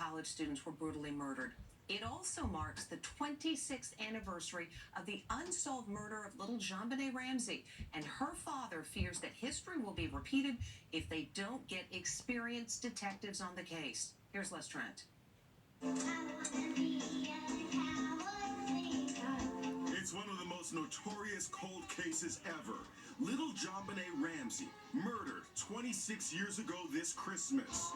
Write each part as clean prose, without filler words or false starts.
college students were brutally murdered. It also marks the 26th anniversary of the unsolved murder of little Jonbenet Ramsey, and her father fears that history will be repeated if they don't get experienced detectives on the case. Here's Les Trent. It's one of the most notorious cold cases ever. Little Jonbenet Ramsey, murdered 26 years ago this Christmas.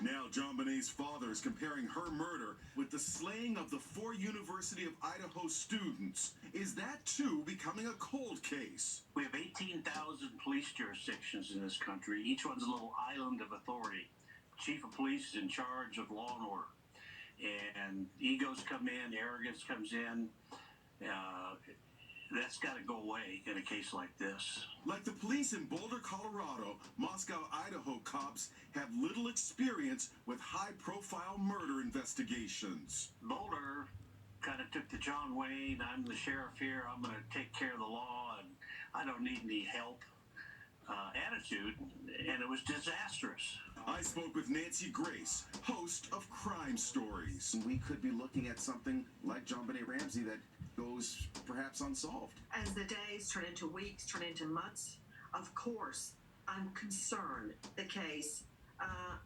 Now Jonbenet's father is comparing her murder with the slaying of the 4 University of Idaho students. Is that too becoming a cold case? We have 18,000 police jurisdictions in this country. Each one's a little island of authority. Chief of police is in charge of law and order. And egos come in, arrogance comes in. That's got to go away in a case like this. Like the police in Boulder, Colorado, Moscow, Idaho cops have little experience with high-profile murder investigations. Boulder kind of took the John Wayne, I'm the sheriff here, I'm going to take care of the law, and I don't need any help attitude, and it was disastrous. I spoke with Nancy Grace, host of Crime Stories. We could be looking at something like Jonbenet Ramsey that goes perhaps unsolved. As the days turn into weeks, turn into months, of course, I'm concerned the case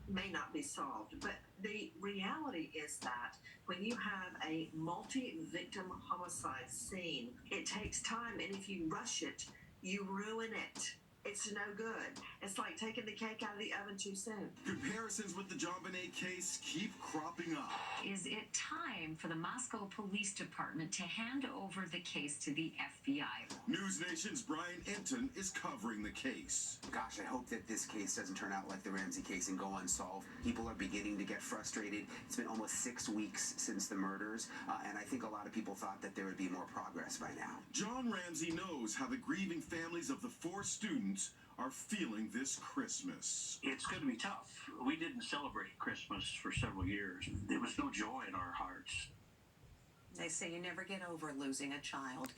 may not be solved. But the reality is that when you have a multi-victim homicide scene, it takes time, and if you rush it, you ruin it. It's no good. It's like taking the cake out of the oven too soon. Comparisons with the Jonbenet case keep cropping up. Is it time for the Moscow Police Department to hand over the case to the FBI? News Nation's Brian Enton is covering the case. Gosh, I hope that this case doesn't turn out like the Ramsey case and go unsolved. People are beginning to get frustrated. It's been almost 6 weeks since the murders, and I think a lot of people thought that there would be more progress by now. John Ramsey knows how the grieving families of the 4 students are feeling this Christmas. It's going to be tough. We didn't celebrate Christmas for several years. There was no joy in our hearts. They say you never get over losing a child.